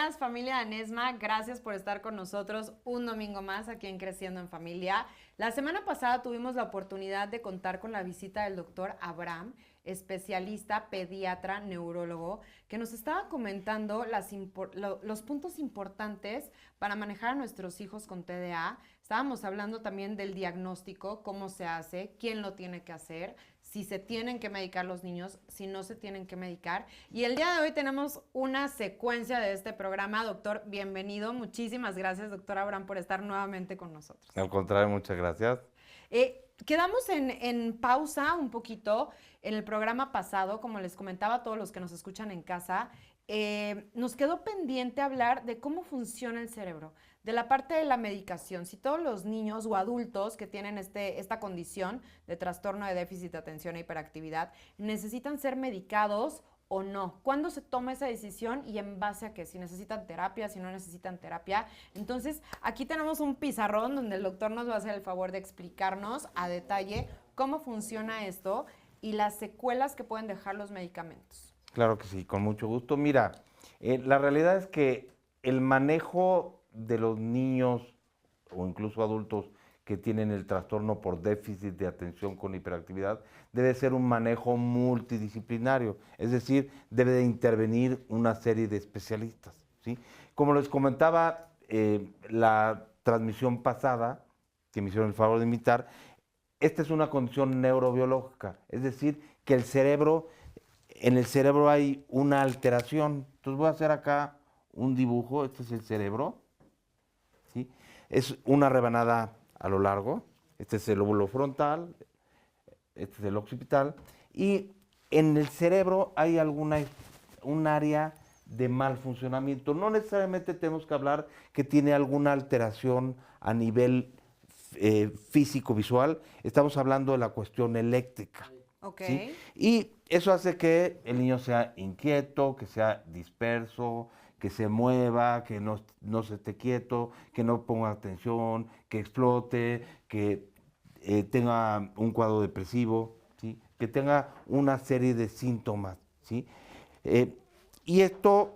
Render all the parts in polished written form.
días, familia Anesma. Gracias por estar con nosotros un domingo más aquí en Creciendo en Familia. La semana pasada tuvimos la oportunidad de contar con la visita del doctor Abraham, especialista, pediatra, neurólogo, que nos estaba comentando los puntos importantes para manejar a nuestros hijos con TDA. Estábamos hablando también del diagnóstico, cómo se hace, quién lo tiene que hacer, si se tienen que medicar los niños, si no se tienen que medicar. Y el día de hoy tenemos una secuencia de este programa. Doctor, bienvenido. Muchísimas gracias, doctor Abraham, por estar nuevamente con nosotros. Al contrario, muchas gracias. Quedamos en pausa un poquito en el programa pasado, como les comentaba a todos los que nos escuchan en casa. Nos quedó pendiente hablar de cómo funciona el cerebro, de la parte de la medicación. Si todos los niños o adultos que tienen esta condición de trastorno de déficit de atención e hiperactividad necesitan ser medicados o no. ¿Cuándo se toma esa decisión y en base a qué? Si necesitan terapia, si no necesitan terapia. Entonces, aquí tenemos un pizarrón donde el doctor nos va a hacer el favor de explicarnos a detalle cómo funciona esto y las secuelas que pueden dejar los medicamentos. Claro que sí, con mucho gusto. Mira, la realidad es que el manejo de los niños o incluso adultos que tienen el trastorno por déficit de atención con hiperactividad debe ser un manejo multidisciplinario, es decir, debe de intervenir una serie de especialistas, ¿sí? Como les comentaba la transmisión pasada, que me hicieron el favor de invitar, esta es una condición neurobiológica, es decir, que en el cerebro hay una alteración. Entonces voy a hacer acá un dibujo, este es el cerebro, ¿sí? Es una rebanada a lo largo, este es el lóbulo frontal, este es el occipital, y en el cerebro hay un área de mal funcionamiento. No necesariamente tenemos que hablar que tiene alguna alteración a nivel físico-visual, estamos hablando de la cuestión eléctrica. Okay. ¿Sí? Y eso hace que el niño sea inquieto, que sea disperso, que se mueva, que no se esté quieto, que no ponga atención, que explote, que tenga un cuadro depresivo, ¿sí? Que tenga una serie de síntomas, ¿sí? Y esto,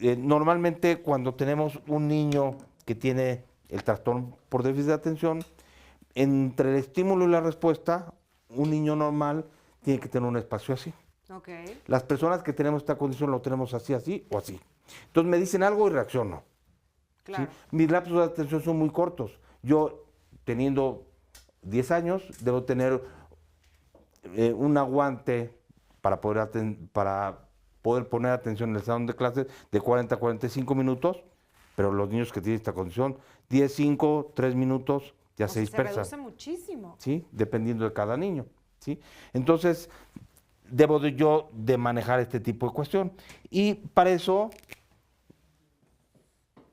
normalmente cuando tenemos un niño que tiene el trastorno por déficit de atención, entre el estímulo y la respuesta, un niño normal tiene que tener un espacio así. Okay. Las personas que tenemos esta condición lo tenemos así, así o así. Entonces me dicen algo y reacciono. Claro. ¿Sí? Mis lapsos de atención son muy cortos. Yo, teniendo 10 años, debo tener un aguante para poder poner atención en el salón de clases de 40 a 45 minutos, pero los niños que tienen esta condición, 10, 5, 3 minutos, ya se dispersan. Se reduce muchísimo. ¿Sí? Dependiendo de cada niño, ¿sí? Entonces, debo yo de manejar este tipo de cuestión. Y para eso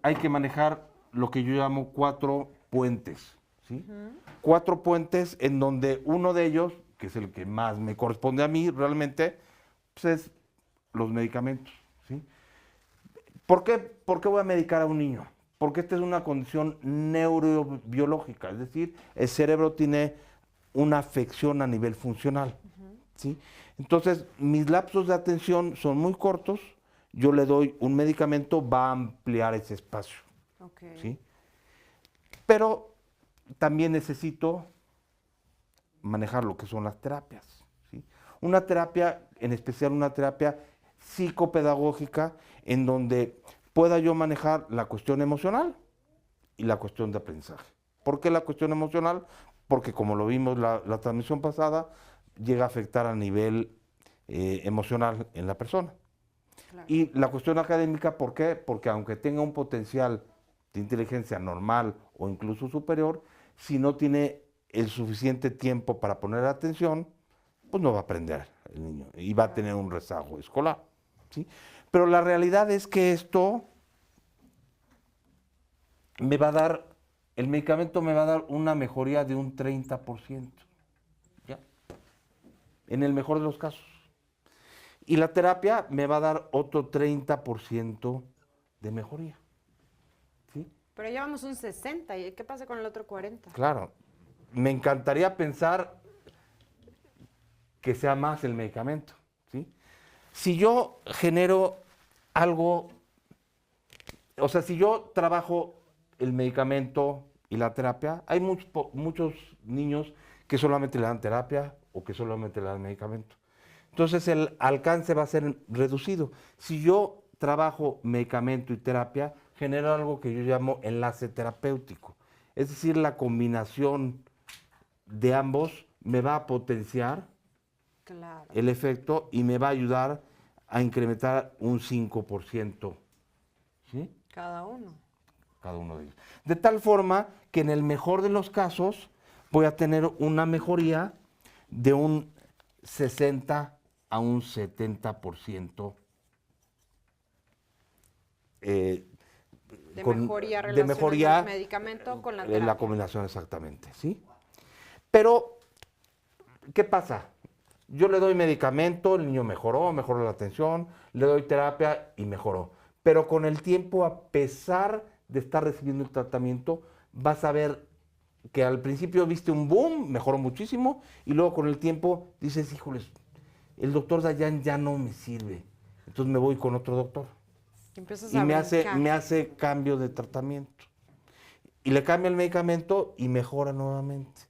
hay que manejar lo que yo llamo 4 puentes, ¿sí? 4 puentes en donde uno de ellos, que es el que más me corresponde a mí realmente, pues es los medicamentos, ¿sí? ¿Por qué voy a medicar a un niño? Porque esta es una condición neurobiológica, es decir, el cerebro tiene una afección a nivel funcional, ¿sí? Entonces, mis lapsos de atención son muy cortos, yo le doy un medicamento, va a ampliar ese espacio, Okay. ¿sí? Pero también necesito manejar lo que son las terapias, ¿sí? Una terapia, en especial una terapia psicopedagógica, en donde pueda yo manejar la cuestión emocional y la cuestión de aprendizaje. ¿Por qué la cuestión emocional? Porque como lo vimos la transmisión pasada, llega a afectar a nivel emocional en la persona. Claro. Y la cuestión académica, ¿por qué? Porque aunque tenga un potencial de inteligencia normal o incluso superior, si no tiene el suficiente tiempo para poner atención, pues no va a aprender el niño y va a tener un rezago escolar, ¿sí? Pero la realidad es que esto me va a dar, el medicamento me va a dar una mejoría de un 30%, ¿ya? En el mejor de los casos. Y la terapia me va a dar otro 30% de mejoría, ¿sí? Pero llevamos un 60, ¿y qué pasa con el otro 40? Claro, me encantaría pensar que sea más el medicamento, ¿sí? Si yo genero algo, o sea, si yo trabajo el medicamento y la terapia, hay muchos niños que solamente le dan terapia o que solamente le dan medicamento. Entonces el alcance va a ser reducido. Si yo trabajo medicamento y terapia, genero algo que yo llamo enlace terapéutico. Es decir, la combinación de ambos me va a potenciar Claro. el efecto y me va a ayudar a incrementar un 5%, ¿sí? Cada uno. Cada uno de ellos. De tal forma que en el mejor de los casos voy a tener una mejoría de un 60 a un 70% De mejoría relacionada al medicamento con la terapia. la combinación exactamente, ¿sí? Pero, ¿qué pasa? Yo le doy medicamento, el niño mejoró la atención, le doy terapia y mejoró. Pero con el tiempo, a pesar de estar recibiendo el tratamiento, vas a ver que al principio viste un boom, mejoró muchísimo, y luego con el tiempo dices, híjoles, el doctor Dayan ya no me sirve, entonces me voy con otro doctor. Empiezas Y a me brincar. hace cambio de tratamiento. Y le cambia el medicamento y mejora nuevamente.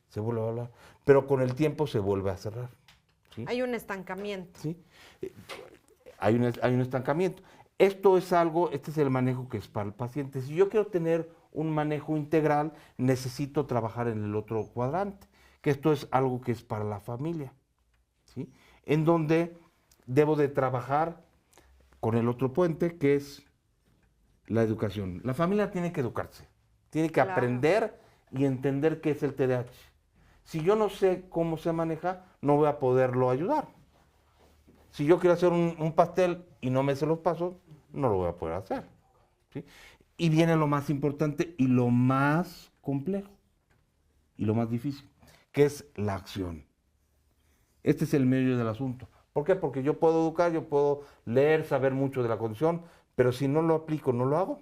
Se vuelve a hablar. Pero con el tiempo se vuelve a cerrar. ¿Sí? Hay un estancamiento. ¿Sí? Hay un estancamiento. Este es el manejo que es para el paciente. Si yo quiero tener un manejo integral, necesito trabajar en el otro cuadrante, que esto es algo que es para la familia, ¿sí? En donde debo de trabajar con el otro puente, que es la educación. La familia tiene que educarse, tiene que Claro. aprender y entender qué es el TDAH. Si yo no sé cómo se maneja, no voy a poderlo ayudar. Si yo quiero hacer un pastel y no me sé los pasos, no lo voy a poder hacer, ¿sí? Y viene lo más importante y lo más complejo y lo más difícil, que es la acción. Este es el medio del asunto. ¿Por qué? Porque yo puedo educar, yo puedo leer, saber mucho de la condición, pero si no lo aplico, no lo hago,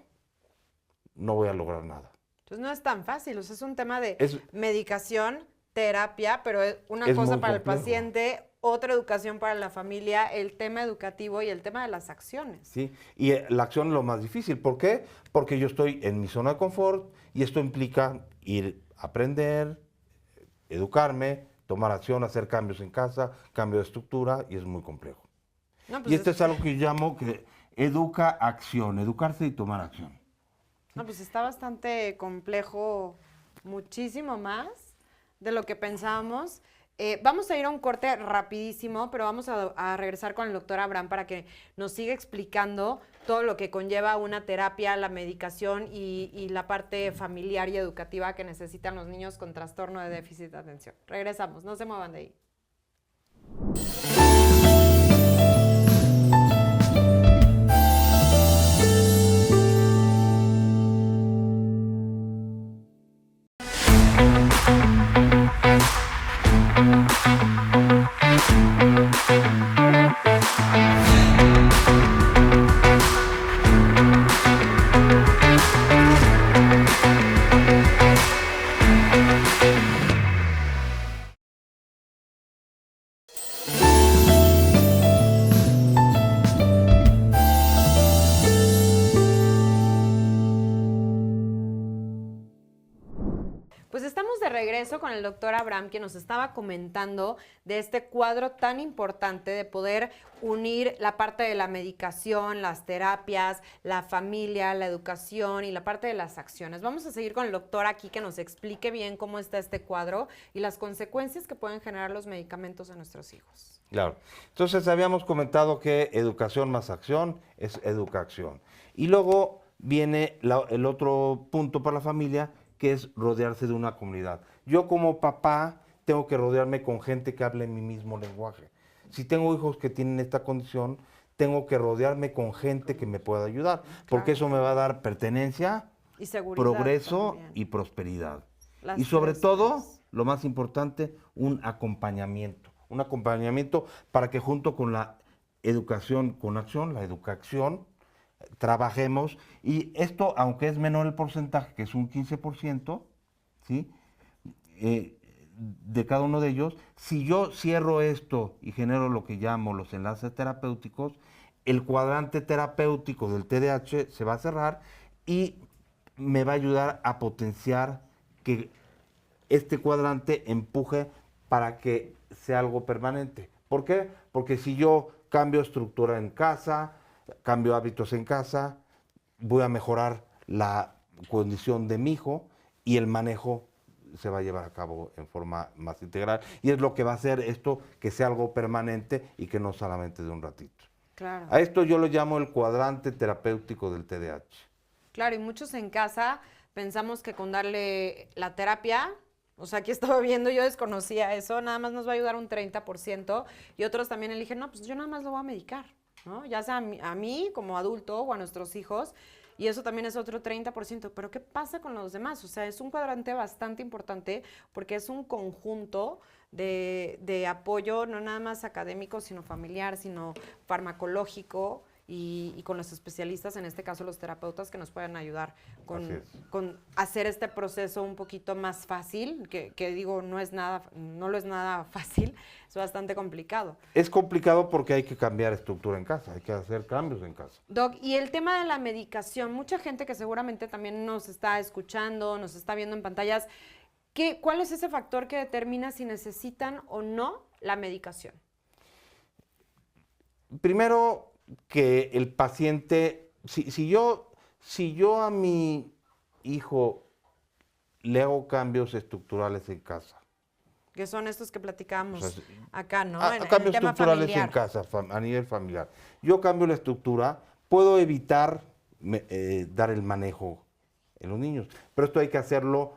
no voy a lograr nada. Entonces no es tan fácil, o sea, es un tema de Es- medicación, terapia, pero es una Es cosa muy para el complejo. paciente, otra educación para la familia, el tema educativo y el tema de las acciones. ¿Sí? Y la acción es lo más difícil. ¿Por qué? Porque yo estoy en mi zona de confort y esto implica ir a aprender, educarme, tomar acción, hacer cambios en casa, cambio de estructura, y es muy complejo. No, Y pues, esto es algo que yo llamo que educa acción, educarse y tomar acción. no, pues está bastante complejo, muchísimo más de lo que pensábamos. Vamos a ir a un corte rapidísimo, pero vamos a regresar con el doctor Abraham para que nos siga explicando todo lo que conlleva una terapia, la medicación y la parte familiar y educativa que necesitan los niños con trastorno de déficit de atención. Regresamos, no se muevan de ahí. Pues estamos de regreso con el doctor Abraham, que nos estaba comentando de este cuadro tan importante de poder unir la parte de la medicación, las terapias, la familia, la educación y la parte de las acciones. Vamos a seguir con el doctor aquí que nos explique bien cómo está este cuadro y las consecuencias que pueden generar los medicamentos a nuestros hijos. Claro. Entonces habíamos comentado que educación más acción es educación. Y luego viene el otro punto para la familia, que es rodearse de una comunidad. Yo como papá tengo que rodearme con gente que hable mi mismo lenguaje. Si tengo hijos que tienen esta condición, tengo que rodearme con gente que me pueda ayudar, porque eso me va a dar pertenencia, Y seguridad progreso también. y prosperidad. Las Y sobre tres todo, cosas. lo más importante, un acompañamiento para que junto con la educación con acción, la educación, trabajemos, y esto, aunque es menor el porcentaje, que es un 15%, ¿sí? De cada uno de ellos, si yo cierro esto y genero lo que llamo los enlaces terapéuticos, el cuadrante terapéutico del TDAH se va a cerrar y me va a ayudar a potenciar que este cuadrante empuje para que sea algo permanente. ¿Por qué? Porque si yo cambio estructura en casa, cambio hábitos en casa, voy a mejorar la condición de mi hijo y el manejo se va a llevar a cabo en forma más integral. Y es lo que va a hacer esto que sea algo permanente y que no solamente de un ratito. Claro. A esto yo lo llamo el cuadrante terapéutico del TDAH. Claro, y muchos en casa pensamos que con darle la terapia, o sea, aquí estaba viendo, yo desconocía eso, nada más nos va a ayudar un 30%, y otros también eligen, no, pues yo nada más lo voy a medicar, ¿no? Ya sea a mí como adulto o a nuestros hijos, y eso también es otro 30%. Pero ¿qué pasa con los demás? O sea, es un cuadrante bastante importante porque es un conjunto de apoyo, no nada más académico, sino familiar, sino farmacológico, y con los especialistas, en este caso los terapeutas, que nos pueden ayudar con hacer este proceso un poquito más fácil, que digo, no lo es nada fácil, es bastante complicado. Es complicado porque hay que cambiar estructura en casa, hay que hacer cambios en casa. Doc, y el tema de la medicación, mucha gente que seguramente también nos está escuchando, nos está viendo en pantallas, ¿cuál es ese factor que determina si necesitan o no la medicación? Primero, que el paciente, si yo a mi hijo le hago cambios estructurales en casa. Que son estos que platicábamos, O sea, acá, ¿no? Cambios el tema estructurales familiar. en casa, a nivel familiar. Yo cambio la estructura, puedo evitar dar el manejo en los niños, pero esto hay que hacerlo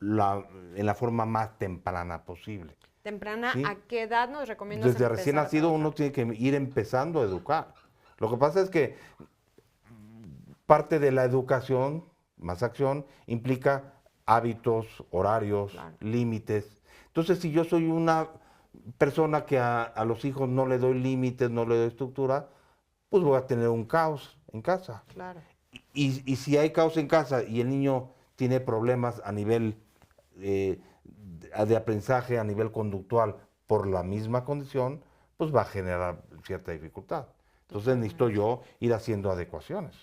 en la forma más temprana posible. ¿Temprana? ¿Sí? ¿A qué edad nos recomiendas Desde recién empezar a nacido uno trabajar? tiene que ir empezando a educar. Lo que pasa es que parte de la educación, más acción, implica hábitos, horarios, Claro. límites. Entonces, si yo soy una persona que a los hijos no le doy límites, no le doy estructura, pues voy a tener un caos en casa. Claro. Y si hay caos en casa y el niño tiene problemas a nivel de aprendizaje, a nivel conductual, por la misma condición, pues va a generar cierta dificultad. Entonces necesito yo ir haciendo adecuaciones.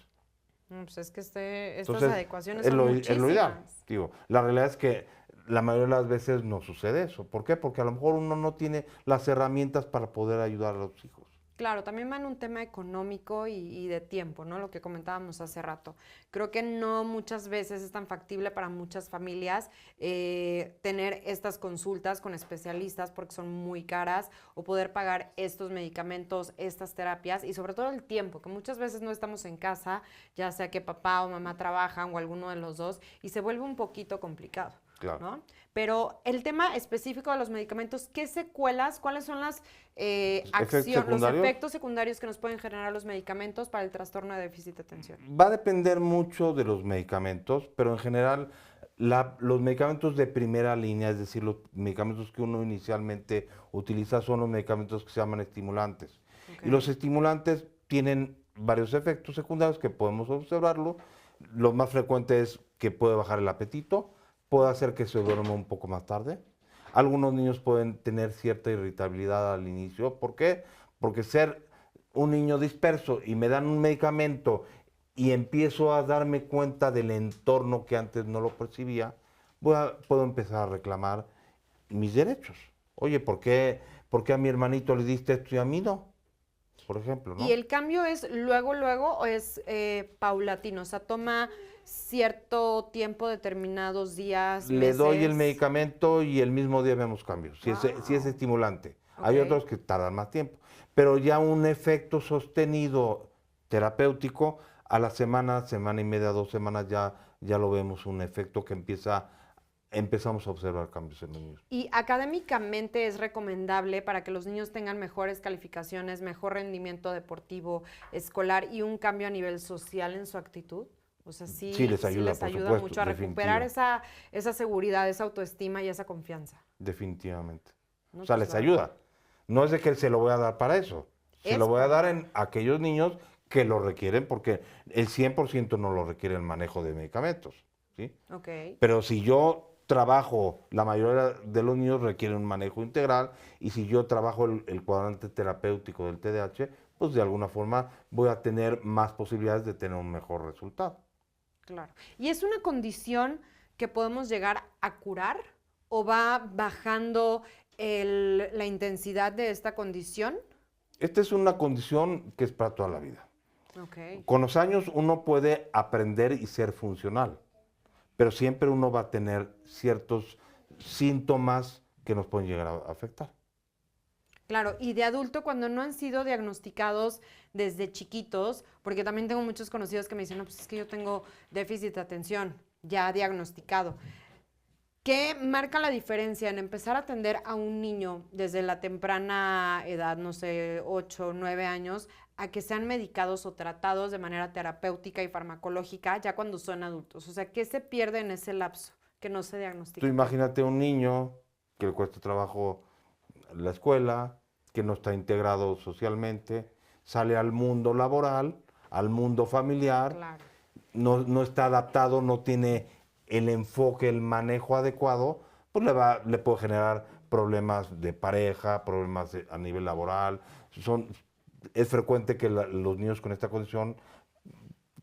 No, pues es que estas Entonces, adecuaciones es son lo muchísimas. ideal. Digo, la realidad es que la mayoría de las veces no sucede eso. ¿Por qué? Porque a lo mejor uno no tiene las herramientas para poder ayudar a los hijos. Claro, también va en un tema económico y de tiempo, ¿no? Lo que comentábamos hace rato. Creo que no muchas veces es tan factible para muchas familias tener estas consultas con especialistas porque son muy caras, o poder pagar estos medicamentos, estas terapias, y sobre todo el tiempo, que muchas veces no estamos en casa, ya sea que papá o mamá trabajan o alguno de los dos, y se vuelve un poquito complicado. Claro. ¿No? Pero el tema específico de los medicamentos, ¿qué secuelas, cuáles son las los efectos secundarios que nos pueden generar los medicamentos para el trastorno de déficit de atención? Va a depender mucho de los medicamentos, pero en general los medicamentos de primera línea, es decir, los medicamentos que uno inicialmente utiliza, son los medicamentos que se llaman estimulantes. Okay. Y los estimulantes tienen varios efectos secundarios que podemos observarlo. Lo más frecuente es que puede bajar el apetito, puede hacer que se duerma un poco más tarde. Algunos niños pueden tener cierta irritabilidad al inicio. ¿Por qué? Porque ser un niño disperso y me dan un medicamento y empiezo a darme cuenta del entorno que antes no lo percibía, puedo empezar a reclamar mis derechos. Oye, ¿por qué a mi hermanito le diste esto y a mí no? Por ejemplo, ¿no? ¿Y el cambio es luego o es paulatino? O sea, toma cierto tiempo, determinados días, Le meses. doy el medicamento y el mismo día vemos cambios, si es estimulante. Okay. Hay otros que tardan más tiempo, pero ya un efecto sostenido terapéutico, a la semana y media, 2 semanas ya lo vemos, un efecto que empezamos a observar cambios en los niños. ¿Y académicamente es recomendable para que los niños tengan mejores calificaciones, mejor rendimiento deportivo, escolar y un cambio a nivel social en su actitud? O sea, sí les ayuda mucho a recuperar esa seguridad, esa autoestima y esa confianza. Definitivamente. No, o sea, les ayuda. No es de que se lo voy a dar para eso. Se lo voy a dar en aquellos niños que lo requieren, porque el 100% no lo requiere el manejo de medicamentos, ¿sí? Okay. Pero si yo trabajo, la mayoría de los niños requieren un manejo integral, y si yo trabajo el cuadrante terapéutico del TDAH, pues de alguna forma voy a tener más posibilidades de tener un mejor resultado. Claro. ¿Y es una condición que podemos llegar a curar o va bajando la intensidad de esta condición? Esta es una condición que es para toda la vida. Ok. Con los años uno puede aprender y ser funcional, pero siempre uno va a tener ciertos síntomas que nos pueden llegar a afectar. Claro, y de adulto cuando no han sido diagnosticados desde chiquitos, porque también tengo muchos conocidos que me dicen, no, pues es que yo tengo déficit de atención ya diagnosticado. ¿Qué marca la diferencia en empezar a atender a un niño desde la temprana edad, no sé, 8, 9 años, a que sean medicados o tratados de manera terapéutica y farmacológica ya cuando son adultos? O sea, ¿qué se pierde en ese lapso que no se diagnostica? Tú imagínate un niño que le cuesta trabajo la escuela, que no está integrado socialmente, sale al mundo laboral, al mundo familiar, Claro. no está adaptado, no tiene el enfoque, el manejo adecuado, pues le puede generar problemas de pareja, problemas a nivel laboral. Es frecuente que los niños con esta condición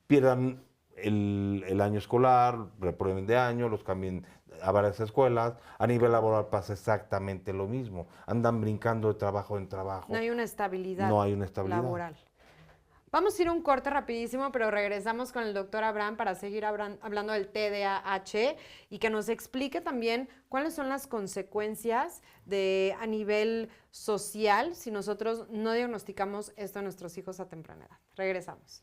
pierdan el año escolar, reprueben de año, los cambien a varias escuelas. A nivel laboral pasa exactamente lo mismo. Andan brincando de trabajo en trabajo. No hay una estabilidad, No hay una estabilidad laboral. Vamos a ir un corte rapidísimo, pero regresamos con el doctor Abraham para seguir hablando del TDAH y que nos explique también cuáles son las consecuencias a nivel social si nosotros no diagnosticamos esto a nuestros hijos a temprana edad. Regresamos.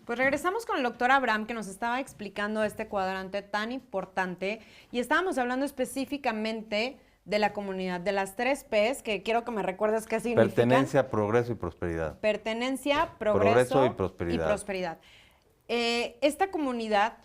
Pues regresamos con el doctor Abraham que nos estaba explicando este cuadrante tan importante y estábamos hablando específicamente de la comunidad, de las 3 P's, que quiero que me recuerdes qué significan. Pertenencia, progreso y prosperidad. Pertenencia, progreso y prosperidad. Esta comunidad,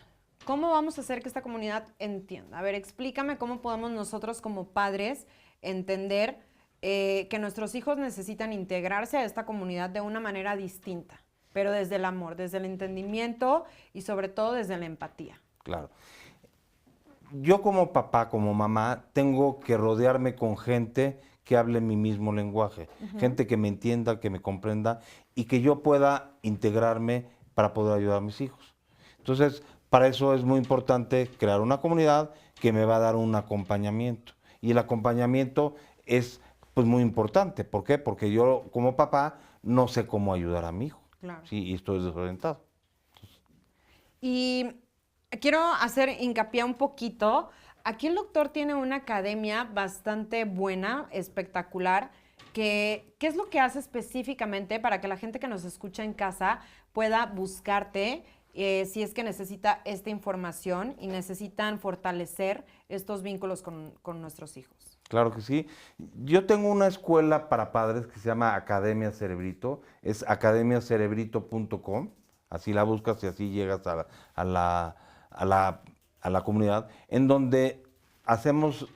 ¿cómo vamos a hacer que esta comunidad entienda? A ver, explícame cómo podemos nosotros como padres entender que nuestros hijos necesitan integrarse a esta comunidad de una manera distinta, pero desde el amor, desde el entendimiento y sobre todo desde la empatía. Claro. Yo como papá, como mamá, tengo que rodearme con gente que hable mi mismo lenguaje, gente que me entienda, que me comprenda y que yo pueda integrarme para poder ayudar a mis hijos. Entonces, para eso es muy importante crear una comunidad que me va a dar un acompañamiento. Y el acompañamiento es pues muy importante. ¿Por qué? Porque yo como papá no sé cómo ayudar a mi hijo. Claro. Sí, y estoy desorientado. Y quiero hacer hincapié un poquito. Aquí el doctor tiene una academia bastante buena, espectacular. ¿Qué es lo que hace específicamente para que la gente que nos escucha en casa pueda buscarte si es que necesita esta información y necesitan fortalecer estos vínculos con nuestros hijos? Claro que sí. Yo tengo una escuela para padres que se llama Academia Cerebrito, es academiacerebrito.com, así la buscas y así llegas a la comunidad, en donde hacemos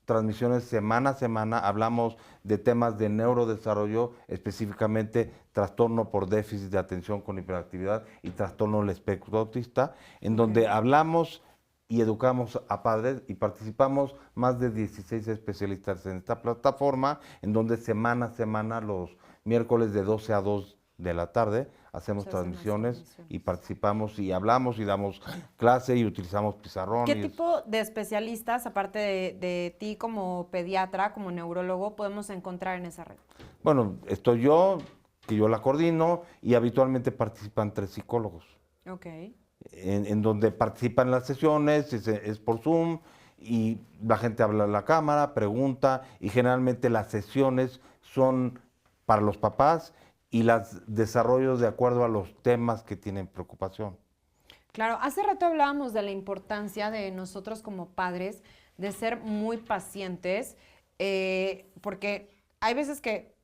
transmisiones semana a semana, hablamos de temas de neurodesarrollo, específicamente trastorno por déficit de atención con hiperactividad y trastorno del espectro autista, en donde hablamos y educamos a padres y participamos más de 16 especialistas en esta plataforma, en donde semana a semana, los miércoles de 12 a 2 de la tarde, hacemos transmisiones y participamos y hablamos y damos clase y utilizamos pizarrón. ¿Qué tipo de especialistas, aparte de ti como pediatra, como neurólogo, podemos encontrar en esa red? Bueno, estoy yo, que yo la coordino, y habitualmente participan 3 psicólogos. Ok. En donde participan las sesiones, es por Zoom, y la gente habla a la cámara, pregunta, y generalmente las sesiones son para los papás y las desarrollos de acuerdo a los temas que tienen preocupación. Claro, hace rato hablábamos de la importancia de nosotros como padres de ser muy pacientes, porque hay veces que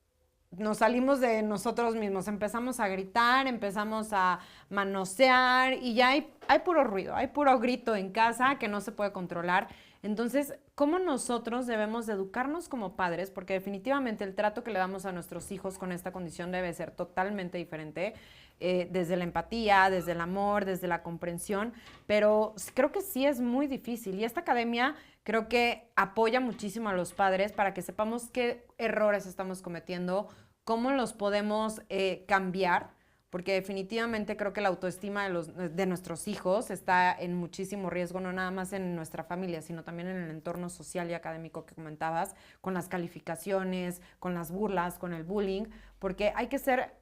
nos salimos de nosotros mismos, empezamos a gritar, empezamos a manosear y ya hay puro ruido, hay puro grito en casa que no se puede controlar. Entonces, ¿cómo nosotros debemos de educarnos como padres? Porque definitivamente el trato que le damos a nuestros hijos con esta condición debe ser totalmente diferente, desde la empatía, desde el amor, desde la comprensión, pero creo que sí es muy difícil y esta academia creo que apoya muchísimo a los padres para que sepamos qué errores estamos cometiendo, cómo los podemos cambiar, porque definitivamente creo que la autoestima de nuestros hijos está en muchísimo riesgo, no nada más en nuestra familia, sino también en el entorno social y académico que comentabas, con las calificaciones, con las burlas, con el bullying, porque hay que ser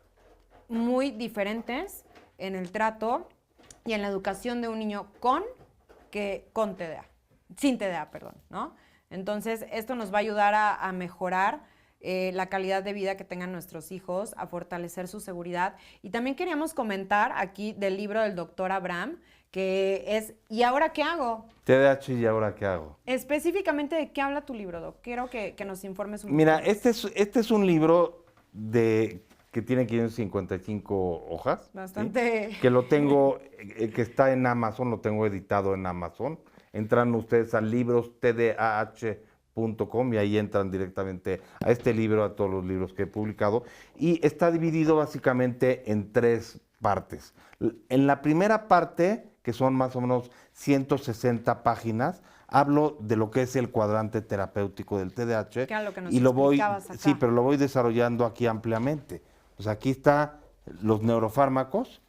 muy diferentes en el trato y en la educación de un niño con TDA, sin TDA, perdón, ¿no? Entonces, esto nos va a ayudar a mejorar la calidad de vida que tengan nuestros hijos, a fortalecer su seguridad. Y también queríamos comentar aquí del libro del doctor Abraham, que es ¿y ahora qué hago? TDAH, ¿y ahora qué hago? Específicamente, ¿de qué habla tu libro, Doc? Quiero que nos informes un poco. Mira, este es un libro que tiene 555 hojas. Bastante. ¿sí? Que lo tengo, que está en Amazon, lo tengo editado en Amazon. Entran ustedes a librostdah.com y ahí entran directamente a este libro, a todos los libros que he publicado. Y está dividido básicamente en 3 partes. En la primera parte, que son más o menos 160 páginas, hablo de lo que es el cuadrante terapéutico del TDAH. Que era lo que nos y lo voy, explicabas acá. sí, pero lo voy desarrollando aquí ampliamente. Pues aquí está los neurofármacos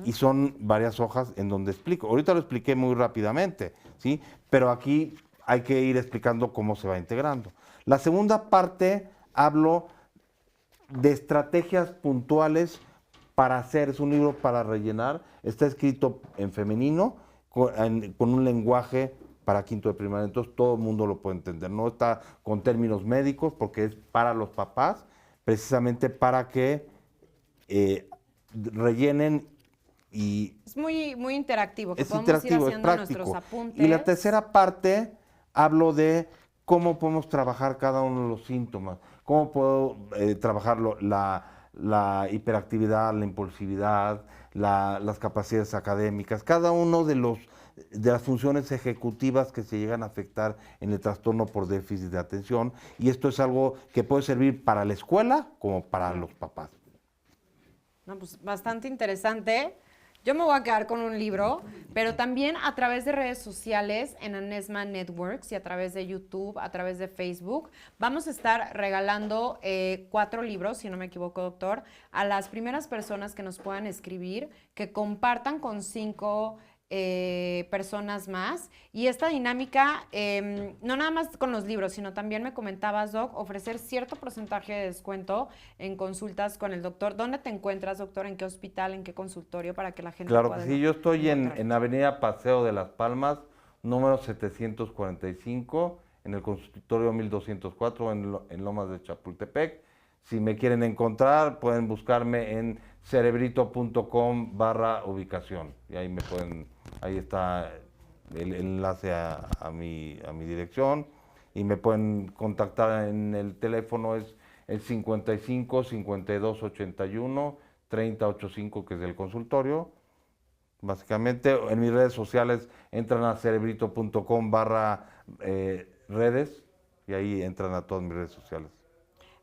y son varias hojas en donde explico. Ahorita lo expliqué muy rápidamente, ¿sí? Pero aquí hay que ir explicando cómo se va integrando. La segunda parte hablo de estrategias puntuales para hacer, es un libro para rellenar, está escrito en femenino, con un lenguaje para quinto de primaria, entonces todo el mundo lo puede entender, no está con términos médicos porque es para los papás, precisamente para que rellenen y... Es muy, muy interactivo, que Es podemos interactivo, ir es haciendo práctico. nuestros apuntes. Y la tercera parte hablo de cómo podemos trabajar cada uno de los síntomas, cómo puedo trabajar la hiperactividad, la impulsividad, las capacidades académicas, cada uno de las funciones ejecutivas que se llegan a afectar en el trastorno por déficit de atención. Y esto es algo que puede servir para la escuela como para los papás. No, pues bastante interesante. Yo me voy a quedar con un libro, pero también a través de redes sociales, en Anesma Networks y a través de YouTube, a través de Facebook, vamos a estar regalando 4 libros, si no me equivoco, doctor, a las primeras personas que nos puedan escribir, que compartan con 5 personas más. Y esta dinámica, no nada más con los libros, sino también me comentabas, Doc, ofrecer cierto porcentaje de descuento en consultas con el doctor. ¿Dónde te encuentras, doctor? ¿En qué hospital? ¿En qué consultorio? Para que la gente Claro pueda... que sí, yo estoy en Avenida Paseo de las Palmas, número 745, en el consultorio 1204, en Lomas de Chapultepec. Si me quieren encontrar, pueden buscarme en cerebrito.com/ubicación. Y ahí ahí está el enlace a mi dirección. Y me pueden contactar en el teléfono, es el 55 52 81 30 85, que es el consultorio. Básicamente, en mis redes sociales entran a cerebrito.com/redes y ahí entran a todas mis redes sociales.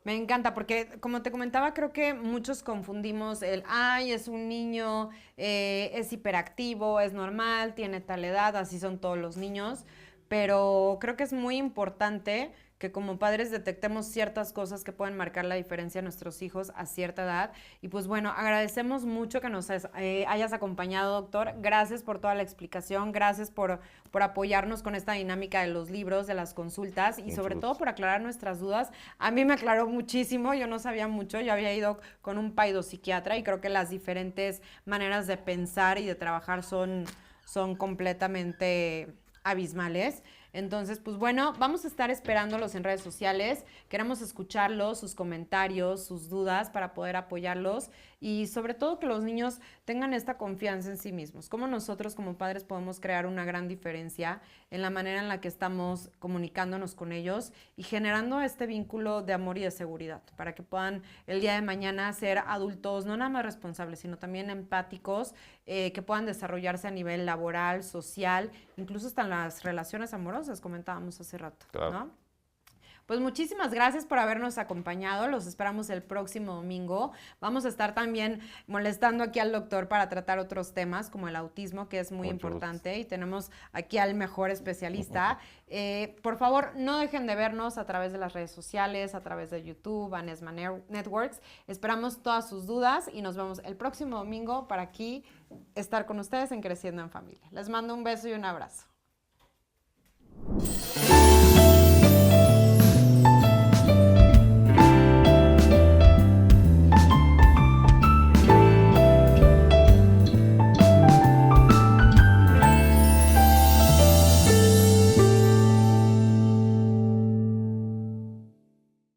Me encanta porque, como te comentaba, creo que muchos confundimos ay, es un niño, es hiperactivo, es normal, tiene tal edad, así son todos los niños, pero creo que es muy importante que como padres detectemos ciertas cosas que pueden marcar la diferencia a nuestros hijos a cierta edad. Y pues bueno, agradecemos mucho que nos hayas acompañado, doctor. Gracias por toda la explicación, gracias por apoyarnos con esta dinámica de los libros, de las consultas y sobre todo por aclarar nuestras dudas. A mí me aclaró muchísimo, yo no sabía mucho, yo había ido con un paidopsiquiatra y creo que las diferentes maneras de pensar y de trabajar son completamente abismales. Entonces, pues bueno, vamos a estar esperándolos en redes sociales. Queremos escucharlos, sus comentarios, sus dudas para poder apoyarlos. y sobre todo que los niños tengan esta confianza en sí mismos. Cómo nosotros como padres podemos crear una gran diferencia en la manera en la que estamos comunicándonos con ellos y generando este vínculo de amor y de seguridad para que puedan el día de mañana ser adultos no nada más responsables, sino también empáticos, que puedan desarrollarse a nivel laboral, social, incluso hasta en las relaciones amorosas, comentábamos hace rato, Claro. ¿no? Pues muchísimas gracias por habernos acompañado. Los esperamos el próximo domingo. Vamos a estar también molestando aquí al doctor para tratar otros temas como el autismo, que es muy Mucho importante, y tenemos aquí al mejor especialista. Por favor, no dejen de vernos a través de las redes sociales, a través de YouTube, Anesma Networks. Esperamos todas sus dudas y nos vemos el próximo domingo para aquí estar con ustedes en Creciendo en Familia. Les mando un beso y un abrazo.